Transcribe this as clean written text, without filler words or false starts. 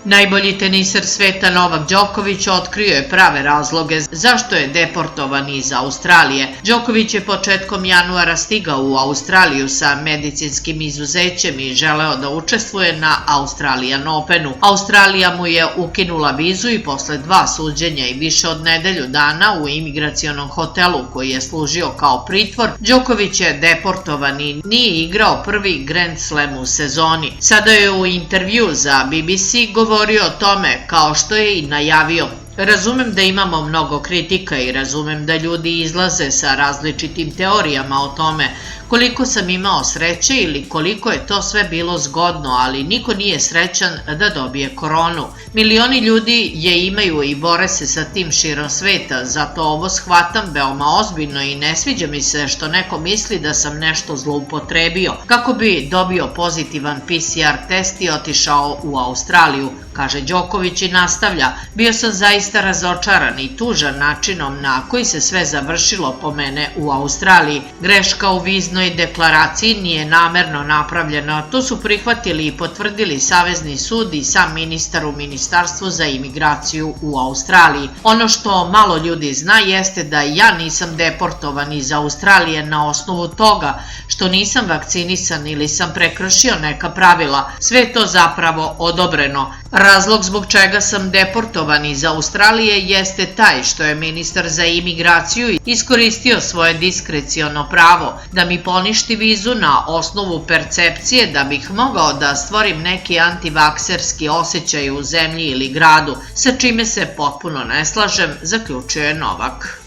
Najbolji teniser sveta Novak Đoković otkrio je prave razloge zašto je deportovan iz Australije. Đoković je početkom januara stigao u Australiju sa medicinskim izuzećem i želeo da učestvuje na Australian Openu. Australija mu je ukinula vizu i posle 2 suđenja i više od nedelju dana u imigracionom hotelu koji je služio kao pritvor, Đoković je deportovan i nije igrao prvi Grand Slam u sezoni. Sada je u intervju za BBC govorio o tome, kao što je i najavio. Razumem da imamo mnogo kritika i razumem da ljudi izlaze sa različitim teorijama o tome koliko sam imao sreće ili koliko je to sve bilo zgodno, ali niko nije srećan da dobije koronu. Milioni ljudi je imaju i bore se sa tim širom sveta, zato ovo shvatam veoma ozbiljno i ne sviđa mi se što neko misli da sam nešto zloupotrebio kako bi dobio pozitivan PCR test i otišao u Australiju, kaže Đoković i nastavlja. Bio sam zaista razočaran i tužan načinom na koji se sve završilo po mene u Australiji. Greška u viznoj deklaraciji nije namerno napravljena, to su prihvatili i potvrdili Savezni sud i sam ministar u Ministarstvu za imigraciju u Australiji. Ono što malo ljudi zna jeste da ja nisam deportovan iz Australije na osnovu toga što nisam vakcinisan ili sam prekršio neka pravila. Sve je to zapravo odobreno. Razlog zbog čega sam deportovan iz Australije jeste taj što je ministar za imigraciju iskoristio svoje diskreciono pravo da mi poništi vizu na osnovu percepcije da bih mogao da stvorim neki antivakserski osjećaj u zemlji ili gradu, sa čime se potpuno ne slažem, zaključio je Novak.